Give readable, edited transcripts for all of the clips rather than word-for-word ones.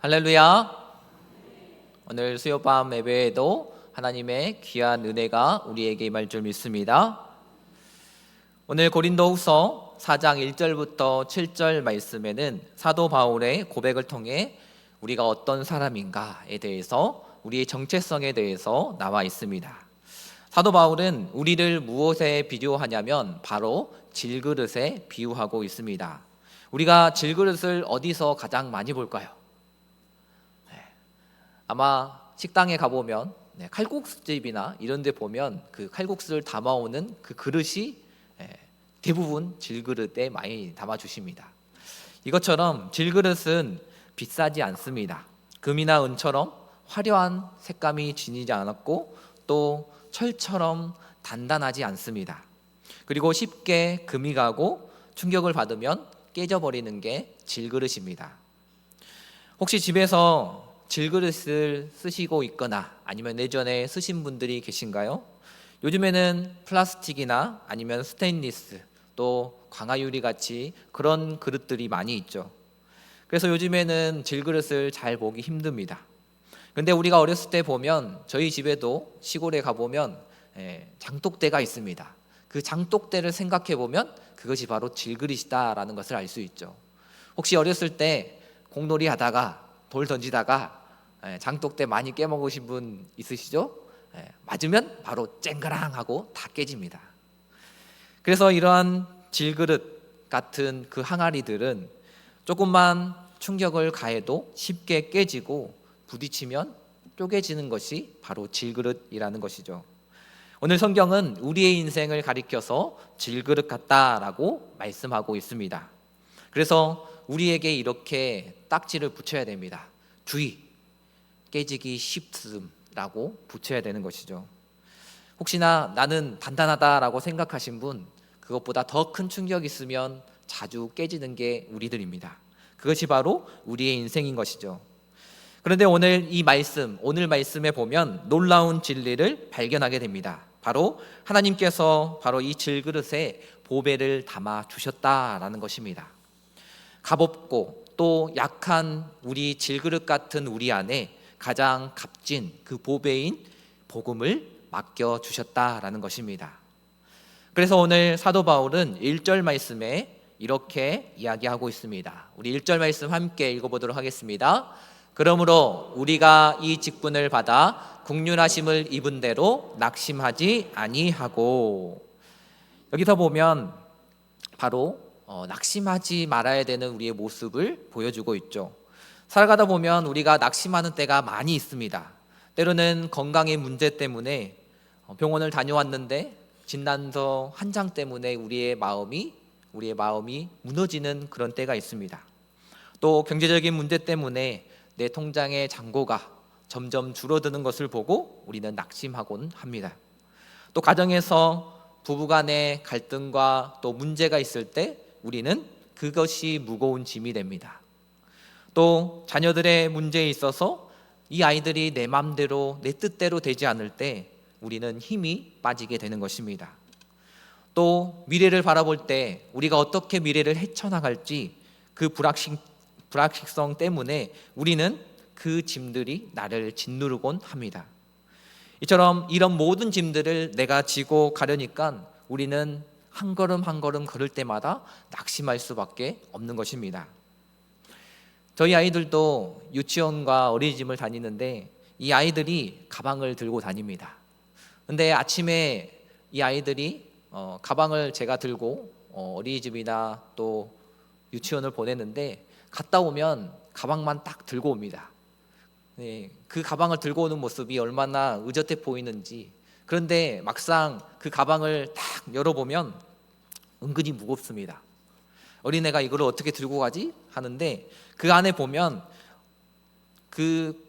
할렐루야. 오늘 수요밤 예배에도 하나님의 귀한 은혜가 우리에게 임할 줄 믿습니다. 오늘 고린도후서 4장 1절부터 7절 말씀에는 사도 바울의 고백을 통해 우리가 어떤 사람인가에 대해서, 우리의 정체성에 대해서 나와 있습니다. 사도 바울은 우리를 무엇에 비교하냐면 바로 질그릇에 비유하고 있습니다. 우리가 질그릇을 어디서 가장 많이 볼까요? 아마 식당에 가보면 칼국수집이나 이런 데 보면 그 칼국수를 담아오는 그 그릇이 대부분 질그릇에 많이 담아주십니다. 이것처럼 질그릇은 비싸지 않습니다. 금이나 은처럼 화려한 색감이 지니지 않았고 또 철처럼 단단하지 않습니다. 그리고 쉽게 금이 가고 충격을 받으면 깨져버리는 게 질그릇입니다. 혹시 집에서 질그릇을 쓰시고 있거나 아니면 예전에 쓰신 분들이 계신가요? 요즘에는 플라스틱이나 아니면 스테인리스, 또 광화유리 같이 그런 그릇들이 많이 있죠. 그래서 요즘에는 질그릇을 잘 보기 힘듭니다. 근데 우리가 어렸을 때 보면 저희 집에도 시골에 가보면 장독대가 있습니다. 그 장독대를 생각해 보면 그것이 바로 질그릇이다라는 것을 알 수 있죠. 혹시 어렸을 때 공놀이 하다가 돌 던지다가 장독대 많이 깨먹으신 분 있으시죠? 맞으면 바로 쨍그랑하고 다 깨집니다. 그래서 이러한 질그릇 같은 그 항아리들은 조금만 충격을 가해도 쉽게 깨지고 부딪히면 쪼개지는 것이 바로 질그릇이라는 것이죠. 오늘 성경은 우리의 인생을 가리켜서 질그릇 같다라고 말씀하고 있습니다. 그래서 우리에게 이렇게 딱지를 붙여야 됩니다. 주의, 깨지기 쉽음라고 붙여야 되는 것이죠. 혹시나 나는 단단하다라고 생각하신 분, 그것보다 더 큰 충격이 있으면 자주 깨지는 게 우리들입니다. 그것이 바로 우리의 인생인 것이죠. 그런데 오늘 말씀에 보면 놀라운 진리를 발견하게 됩니다. 바로 하나님께서 바로 이 질그릇에 보배를 담아 주셨다라는 것입니다. 값없고 또 약한 우리 질그릇 같은 우리 안에 가장 값진 그 보배인 복음을 맡겨 주셨다라는 것입니다. 그래서 오늘 사도 바울은 1절 말씀에 이렇게 이야기하고 있습니다. 우리 1절 말씀 함께 읽어보도록 하겠습니다. 그러므로 우리가 이 직분을 받아 국륜하심을 입은 대로 낙심하지 아니하고, 여기서 보면 바로 낙심하지 말아야 되는 우리의 모습을 보여주고 있죠. 살아가다 보면 우리가 낙심하는 때가 많이 있습니다. 때로는 건강의 문제 때문에 병원을 다녀왔는데 진단서 한 장 때문에 우리의 마음이 무너지는 그런 때가 있습니다. 또 경제적인 문제 때문에 내 통장의 잔고가 점점 줄어드는 것을 보고 우리는 낙심하곤 합니다. 또 가정에서 부부간의 갈등과 또 문제가 있을 때 우리는 그것이 무거운 짐이 됩니다. 또 자녀들의 문제에 있어서 이 아이들이 내 맘대로 내 뜻대로 되지 않을 때 우리는 힘이 빠지게 되는 것입니다. 또 미래를 바라볼 때 우리가 어떻게 미래를 헤쳐나갈지 그 불확실성 때문에 우리는 그 짐들이 나를 짓누르곤 합니다. 이처럼 이런 모든 짐들을 내가 지고 가려니까 우리는 한 걸음 한 걸음 걸을 때마다 낙심할 수밖에 없는 것입니다. 저희 아이들도 유치원과 어린이집을 다니는데 이 아이들이 가방을 들고 다닙니다. 근데 아침에 이 아이들이 가방을 제가 들고 어린이집이나 또 유치원을 보내는데 갔다 오면 가방만 딱 들고 옵니다. 그 가방을 들고 오는 모습이 얼마나 의젓해 보이는지. 그런데 막상 그 가방을 딱 열어보면 은근히 무겁습니다. 어린애가 이걸 어떻게 들고 가지? 하는데 그 안에 보면 그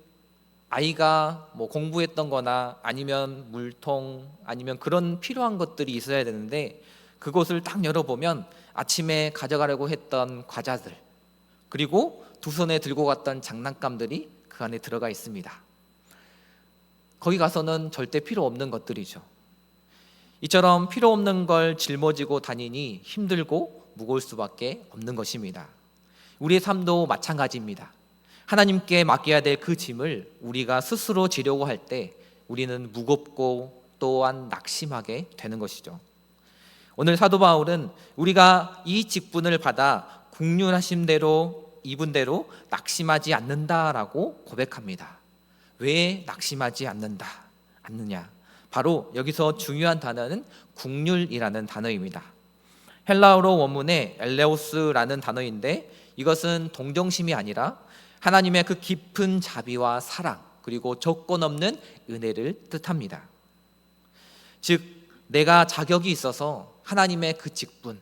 아이가 공부했던 거나 아니면 물통 아니면 그런 필요한 것들이 있어야 되는데 그것을 딱 열어보면 아침에 가져가려고 했던 과자들, 그리고 두 손에 들고 갔던 장난감들이 그 안에 들어가 있습니다. 거기 가서는 절대 필요 없는 것들이죠. 이처럼 필요 없는 걸 짊어지고 다니니 힘들고 무거울 수밖에 없는 것입니다. 우리의 삶도 마찬가지입니다. 하나님께 맡겨야 될 그 짐을 우리가 스스로 지려고 할 때 우리는 무겁고 또한 낙심하게 되는 것이죠. 오늘 사도 바울은 우리가 이 직분을 받아 국률하신 대로 입은 대로 낙심하지 않는다라고 고백합니다. 왜 낙심하지 않느냐? 바로 여기서 중요한 단어는 국률이라는 단어입니다. 헬라어로 원문에 엘레오스라는 단어인데 이것은 동정심이 아니라 하나님의 그 깊은 자비와 사랑 그리고 조건 없는 은혜를 뜻합니다. 즉 내가 자격이 있어서 하나님의 그 직분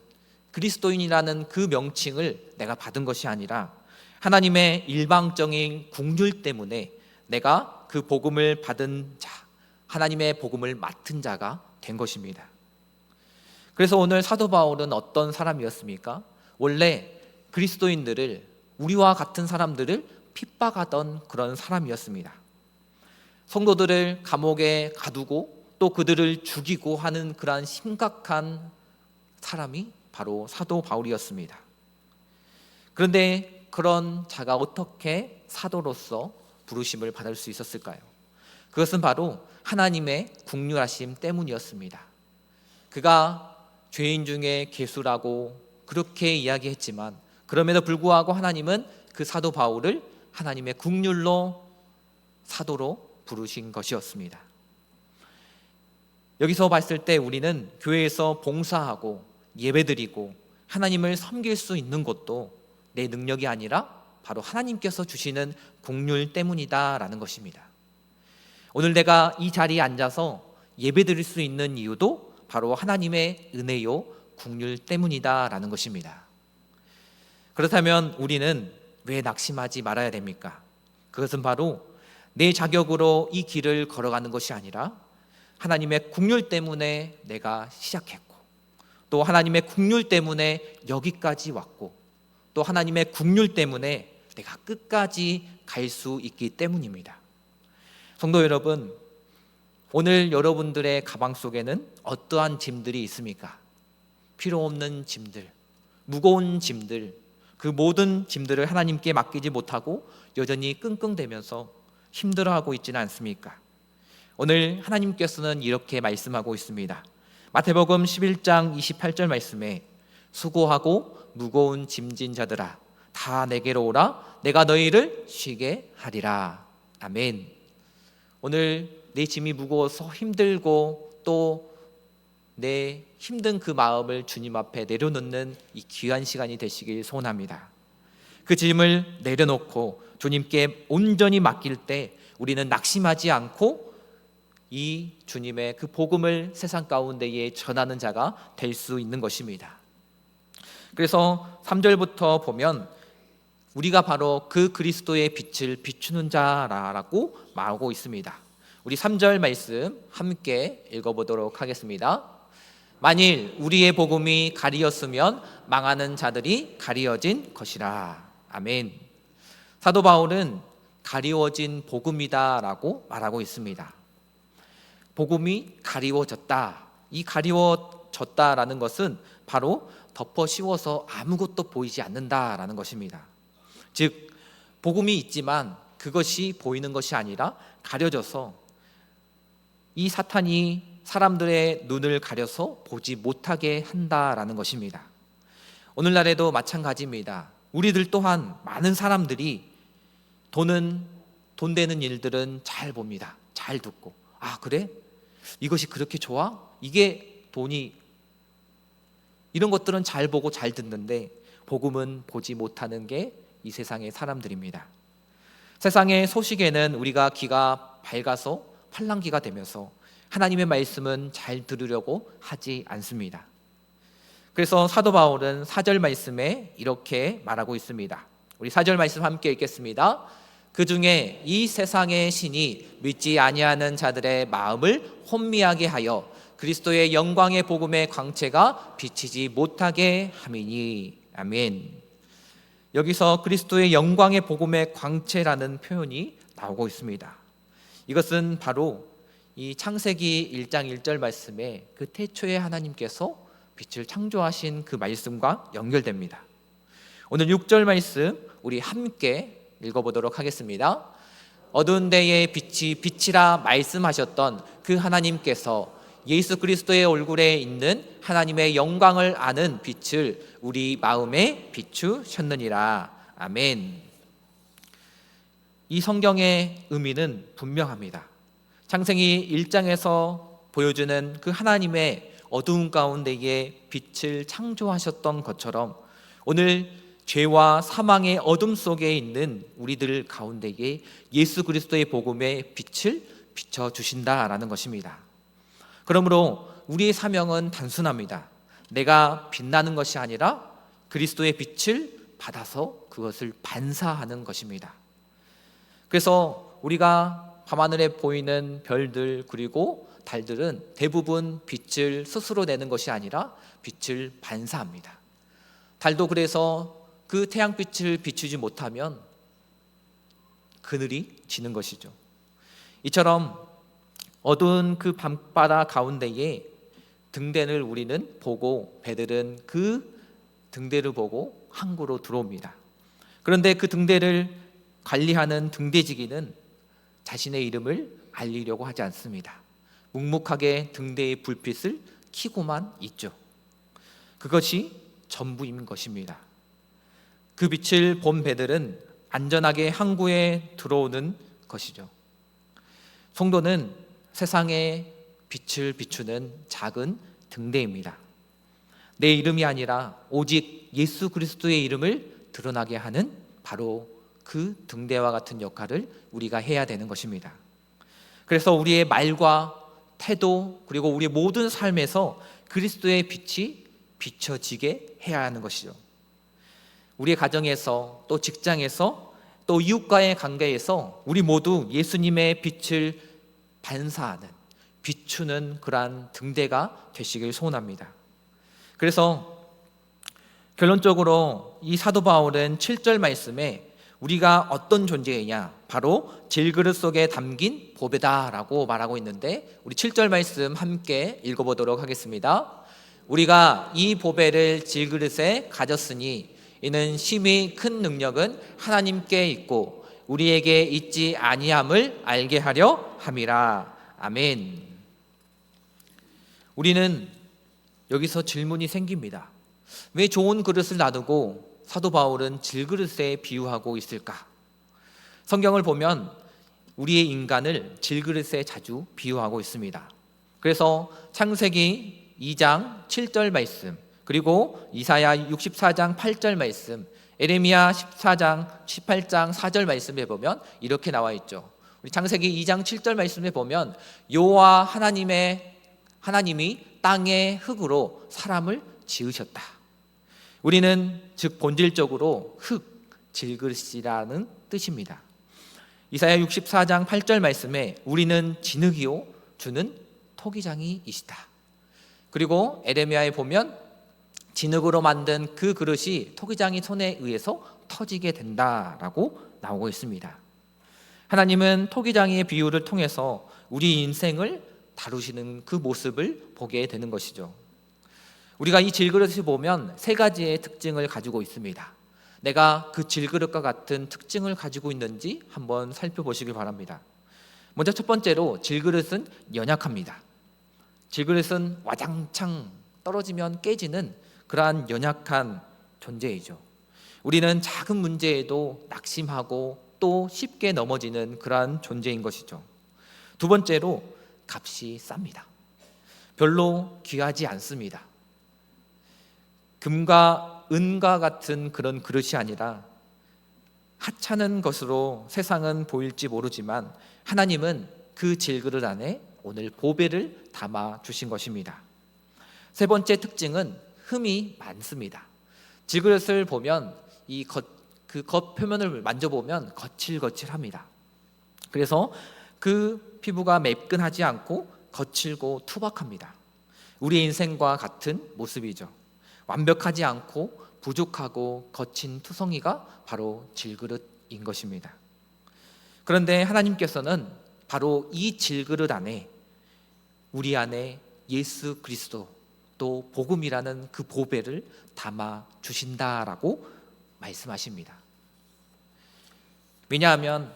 그리스도인이라는 그 명칭을 내가 받은 것이 아니라 하나님의 일방적인 긍휼 때문에 내가 그 복음을 받은 자, 하나님의 복음을 맡은 자가 된 것입니다. 그래서 오늘 사도 바울은 어떤 사람이었습니까? 원래 그리스도인들을 우리와 같은 사람들을 핍박하던 그런 사람이었습니다. 성도들을 감옥에 가두고 또 그들을 죽이고 하는 그러한 심각한 사람이 바로 사도 바울이었습니다. 그런데 그런 자가 어떻게 사도로서 부르심을 받을 수 있었을까요? 그것은 바로 하나님의 긍휼하심 때문이었습니다. 그가 죄인 중에 괴수라고 그렇게 이야기했지만 그럼에도 불구하고 하나님은 그 사도 바울을 하나님의 긍휼로 사도로 부르신 것이었습니다. 여기서 봤을 때 우리는 교회에서 봉사하고 예배드리고 하나님을 섬길 수 있는 것도 내 능력이 아니라 바로 하나님께서 주시는 긍휼 때문이다라는 것입니다. 오늘 내가 이 자리에 앉아서 예배드릴 수 있는 이유도 바로 하나님의 은혜요 긍휼 때문이다라는 것입니다. 그렇다면 우리는 왜 낙심하지 말아야 됩니까? 그것은 바로 내 자격으로 이 길을 걸어가는 것이 아니라 하나님의 긍휼 때문에 내가 시작했고 또 하나님의 긍휼 때문에 여기까지 왔고 또 하나님의 긍휼 때문에 내가 끝까지 갈 수 있기 때문입니다. 성도 여러분, 오늘 여러분들의 가방 속에는 어떠한 짐들이 있습니까? 필요 없는 짐들, 무거운 짐들, 그 모든 짐들을 하나님께 맡기지 못하고 여전히 끙끙대면서 힘들어하고 있지는 않습니까? 오늘 하나님께서는 이렇게 말씀하고 있습니다. 마태복음 11장 28절 말씀에 수고하고 무거운 짐진 자들아 다 내게로 오라 내가 너희를 쉬게 하리라. 아멘. 오늘 내 짐이 무거워서 힘들고 또 내 힘든 그 마음을 주님 앞에 내려놓는 이 귀한 시간이 되시길 소원합니다. 그 짐을 내려놓고 주님께 온전히 맡길 때 우리는 낙심하지 않고 이 주님의 그 복음을 세상 가운데에 전하는 자가 될 수 있는 것입니다. 그래서 3절부터 보면 우리가 바로 그 그리스도의 빛을 비추는 자라고 말하고 있습니다. 우리 3절 말씀 함께 읽어보도록 하겠습니다. 만일 우리의 복음이 가리었으면 망하는 자들이 가리어진 것이라. 아멘. 사도 바울은 가리워진 복음이다라고 말하고 있습니다. 복음이 가리워졌다. 이 가리워졌다라는 것은 바로 덮어 씌워서 아무것도 보이지 않는다라는 것입니다. 즉 복음이 있지만 그것이 보이는 것이 아니라 가려져서 이 사탄이 사람들의 눈을 가려서 보지 못하게 한다라는 것입니다. 오늘날에도 마찬가지입니다. 우리들 또한 많은 사람들이 돈 되는 일들은 잘 봅니다. 잘 듣고 아 그래? 이것이 그렇게 좋아? 이게 돈이 이런 것들은 잘 보고 잘 듣는데 복음은 보지 못하는 게 이 세상의 사람들입니다. 세상의 소식에는 우리가 귀가 밝아서 팔랑귀가 되면서 하나님의 말씀은 잘 들으려고 하지 않습니다. 그래서 사도 바울은 4절 말씀에 이렇게 말하고 있습니다. 우리 4절 말씀 함께 읽겠습니다. 그 중에 이 세상의 신이 믿지 아니하는 자들의 마음을 혼미하게 하여 그리스도의 영광의 복음의 광채가 비치지 못하게 함이니. 아멘. 여기서 그리스도의 영광의 복음의 광채라는 표현이 나오고 있습니다. 이것은 바로 이 창세기 1장 1절 말씀에 그 태초에 하나님께서 빛을 창조하신 그 말씀과 연결됩니다. 오늘 6절 말씀 우리 함께 읽어보도록 하겠습니다. 어두운 데에 빛이 빛이라 말씀하셨던 그 하나님께서 예수 그리스도의 얼굴에 있는 하나님의 영광을 아는 빛을 우리 마음에 비추셨느니라. 아멘. 이 성경의 의미는 분명합니다. 창세기 1장에서 보여주는 그 하나님의 어두운 가운데에 빛을 창조하셨던 것처럼 오늘 죄와 사망의 어둠 속에 있는 우리들 가운데에 예수 그리스도의 복음의 빛을 비춰주신다라는 것입니다. 그러므로 우리의 사명은 단순합니다. 내가 빛나는 것이 아니라 그리스도의 빛을 받아서 그것을 반사하는 것입니다. 그래서 우리가 밤하늘에 보이는 별들 그리고 달들은 대부분 빛을 스스로 내는 것이 아니라 빛을 반사합니다. 달도 그래서 그 태양빛을 비추지 못하면 그늘이 지는 것이죠. 이처럼 어두운 그 밤바다 가운데에 등대를 우리는 보고 배들은 그 등대를 보고 항구로 들어옵니다. 그런데 그 등대를 관리하는 등대지기는 자신의 이름을 알리려고 하지 않습니다. 묵묵하게 등대의 불빛을 켜고만 있죠. 그것이 전부인 것입니다. 그 빛을 본 배들은 안전하게 항구에 들어오는 것이죠. 성도는 세상에 빛을 비추는 작은 등대입니다. 내 이름이 아니라 오직 예수 그리스도의 이름을 드러나게 하는 바로 그 등대와 같은 역할을 우리가 해야 되는 것입니다. 그래서 우리의 말과 태도 그리고 우리의 모든 삶에서 그리스도의 빛이 비춰지게 해야 하는 것이죠. 우리의 가정에서 또 직장에서 또 이웃과의 관계에서 우리 모두 예수님의 빛을 반사하는 비추는 그러한 등대가 되시길 소원합니다. 그래서 결론적으로 이 사도 바울은 7절 말씀에 우리가 어떤 존재이냐 바로 질그릇 속에 담긴 보배다라고 말하고 있는데 우리 7절 말씀 함께 읽어보도록 하겠습니다. 우리가 이 보배를 질그릇에 가졌으니 이는 심히 큰 능력은 하나님께 있고 우리에게 있지 아니함을 알게 하려 함이라. 아멘. 우리는 여기서 질문이 생깁니다. 왜 좋은 그릇을 놔두고 사도 바울은 질그릇에 비유하고 있을까? 성경을 보면 우리의 인간을 질그릇에 자주 비유하고 있습니다. 그래서 창세기 2장 7절 말씀 그리고 이사야 64장 8절 말씀 에레미야 14장 18장 4절 말씀에 보면 이렇게 나와 있죠. 우리 창세기 2장 7절 말씀에 보면 여호와 하나님이 땅의 흙으로 사람을 지으셨다. 우리는 즉 본질적으로 흙, 질그릇이라는 뜻입니다. 이사야 64장 8절 말씀에 우리는 진흙이요 주는 토기장이이시다. 그리고 에레미야에 보면 진흙으로 만든 그 그릇이 토기장이 손에 의해서 터지게 된다라고 나오고 있습니다. 하나님은 토기장의 비유를 통해서 우리 인생을 다루시는 그 모습을 보게 되는 것이죠. 우리가 이 질그릇을 보면 세 가지의 특징을 가지고 있습니다. 내가 그 질그릇과 같은 특징을 가지고 있는지 한번 살펴보시길 바랍니다. 먼저 첫 번째로 질그릇은 연약합니다. 질그릇은 와장창 떨어지면 깨지는 그러한 연약한 존재이죠. 우리는 작은 문제에도 낙심하고 또 쉽게 넘어지는 그러한 존재인 것이죠. 두 번째로 값이 쌉니다. 별로 귀하지 않습니다. 금과 은과 같은 그런 그릇이 아니라 하찮은 것으로 세상은 보일지 모르지만 하나님은 그 질그릇 안에 오늘 보배를 담아 주신 것입니다. 세 번째 특징은 흠이 많습니다. 질그릇을 보면 그 겉 표면을 만져보면 거칠거칠합니다. 그래서 그 피부가 매끈하지 않고 거칠고 투박합니다. 우리의 인생과 같은 모습이죠. 완벽하지 않고 부족하고 거친 투성이가 바로 질그릇인 것입니다. 그런데 하나님께서는 바로 이 질그릇 안에 우리 안에 예수 그리스도 또 복음이라는 그 보배를 담아 주신다라고 말씀하십니다. 왜냐하면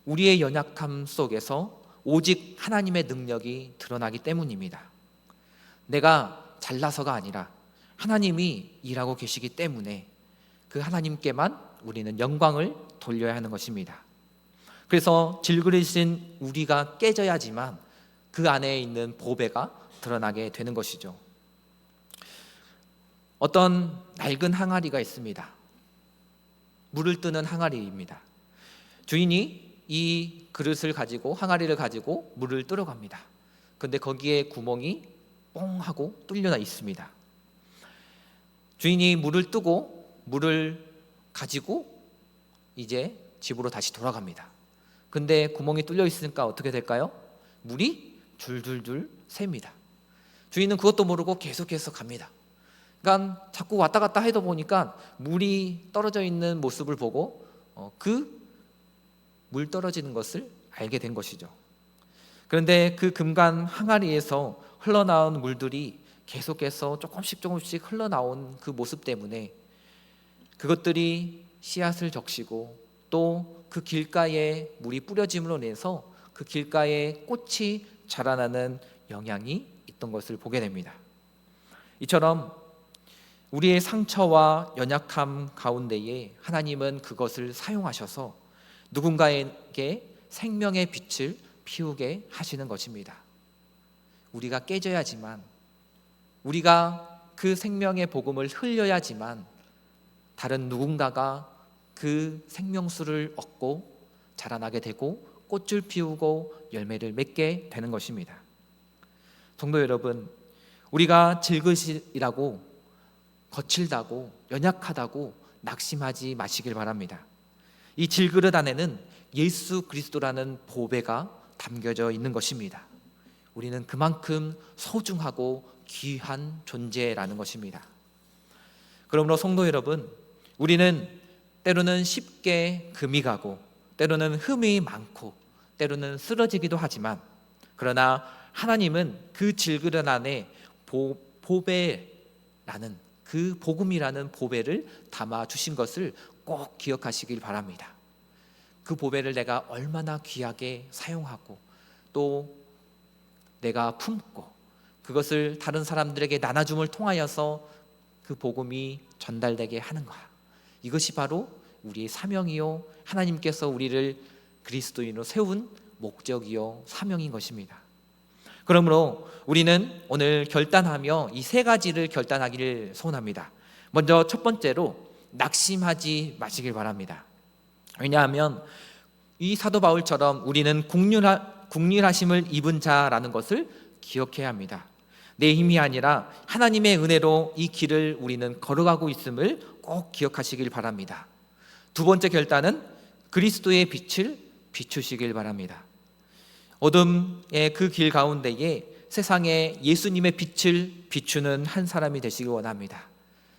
우리의 연약함 속에서 오직 하나님의 능력이 드러나기 때문입니다. 내가 잘나서가 아니라 하나님이 일하고 계시기 때문에 그 하나님께만 우리는 영광을 돌려야 하는 것입니다. 그래서 질그릇인 우리가 깨져야지만 그 안에 있는 보배가 드러나게 되는 것이죠. 어떤 낡은 항아리가 있습니다. 물을 뜨는 항아리입니다. 주인이 이 그릇을 가지고, 항아리를 가지고 물을 뜨러 갑니다. 근데 거기에 구멍이 뽕 하고 뚫려 있습니다. 주인이 물을 뜨고 물을 가지고 이제 집으로 다시 돌아갑니다. 근데 구멍이 뚫려 있으니까 어떻게 될까요? 물이 줄줄줄 셉니다. 주인은 그것도 모르고 계속해서 갑니다. 그러니까 자꾸 왔다 갔다 해다 보니까 물이 떨어져 있는 모습을 보고 그 물 떨어지는 것을 알게 된 것이죠. 그런데 그 금간 항아리에서 흘러나온 물들이 계속해서 조금씩 흘러나온 그 모습 때문에 그것들이 씨앗을 적시고 또 그 길가에 물이 뿌려짐으로 인해서 그 길가에 꽃이 자라나는 영향이 있던 것을 보게 됩니다. 이처럼 우리의 상처와 연약함 가운데에 하나님은 그것을 사용하셔서 누군가에게 생명의 빛을 피우게 하시는 것입니다. 우리가 깨져야지만, 우리가 그 생명의 복음을 흘려야지만 다른 누군가가 그 생명수를 얻고 자라나게 되고 꽃을 피우고 열매를 맺게 되는 것입니다. 성도 여러분, 우리가 질그릇이라고 거칠다고 연약하다고 낙심하지 마시길 바랍니다. 이 질그릇 안에는 예수 그리스도라는 보배가 담겨져 있는 것입니다. 우리는 그만큼 소중하고 귀한 존재라는 것입니다. 그러므로 성도 여러분, 우리는 때로는 쉽게 금이 가고 때로는 흠이 많고 때로는 쓰러지기도 하지만, 그러나 하나님은 그 질그릇 안에 보배라는, 그 복음이라는 보배를 담아 주신 것을 꼭 기억하시길 바랍니다. 그 보배를 내가 얼마나 귀하게 사용하고 또 내가 품고 그것을 다른 사람들에게 나눠줌을 통하여서 그 복음이 전달되게 하는가, 이것이 바로 우리의 사명이요 하나님께서 우리를 그리스도인으로 세운 목적이요 사명인 것입니다. 그러므로 우리는 오늘 결단하며 이 세 가지를 결단하기를 소원합니다. 먼저 첫 번째로 낙심하지 마시길 바랍니다. 왜냐하면 이 사도 바울처럼 우리는 국률하심을 입은 자라는 것을 기억해야 합니다. 내 힘이 아니라 하나님의 은혜로 이 길을 우리는 걸어가고 있음을 꼭 기억하시길 바랍니다. 두 번째 결단은 그리스도의 빛을 비추시길 바랍니다. 어둠의 그 길 가운데에 세상에 예수님의 빛을 비추는 한 사람이 되시길 원합니다.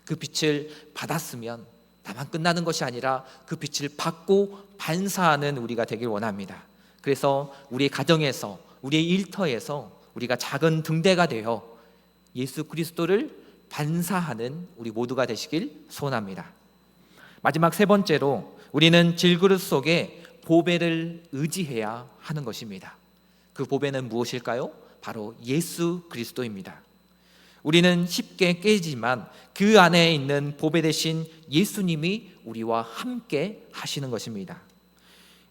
그 빛을 받았으면 다만 끝나는 것이 아니라 그 빛을 받고 반사하는 우리가 되길 원합니다. 그래서 우리의 가정에서, 우리의 일터에서 우리가 작은 등대가 되어 예수 그리스도를 반사하는 우리 모두가 되시길 소원합니다. 마지막 세 번째로 우리는 질그릇 속에 보배를 의지해야 하는 것입니다. 그 보배는 무엇일까요? 바로 예수 그리스도입니다. 우리는 쉽게 깨지만 그 안에 있는 보배 대신 예수님이 우리와 함께 하시는 것입니다.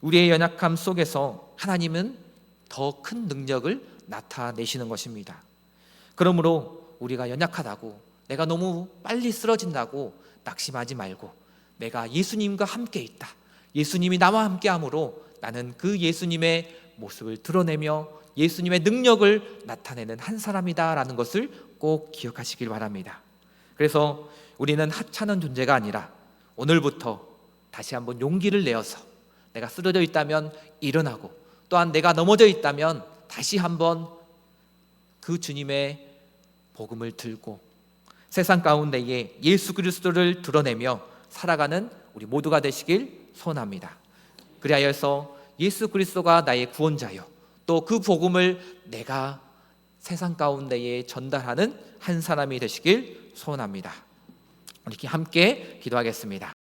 우리의 연약함 속에서 하나님은 더 큰 능력을 나타내시는 것입니다. 그러므로 우리가 연약하다고, 내가 너무 빨리 쓰러진다고 낙심하지 말고, 내가 예수님과 함께 있다, 예수님이 나와 함께함으로 나는 그 예수님의 모습을 드러내며 예수님의 능력을 나타내는 한 사람이다 라는 것을 꼭 기억하시길 바랍니다. 그래서 우리는 하찮은 존재가 아니라 오늘부터 다시 한번 용기를 내어서 내가 쓰러져 있다면 일어나고, 또한 내가 넘어져 있다면 다시 한번 그 주님의 복음을 들고 세상 가운데에 예수 그리스도를 드러내며 살아가는 우리 모두가 되시길 소원합니다. 그리하여서 예수 그리스도가 나의 구원자요, 또 그 복음을 내가 세상 가운데에 전달하는 한 사람이 되시길 소원합니다. 우리 함께 기도하겠습니다.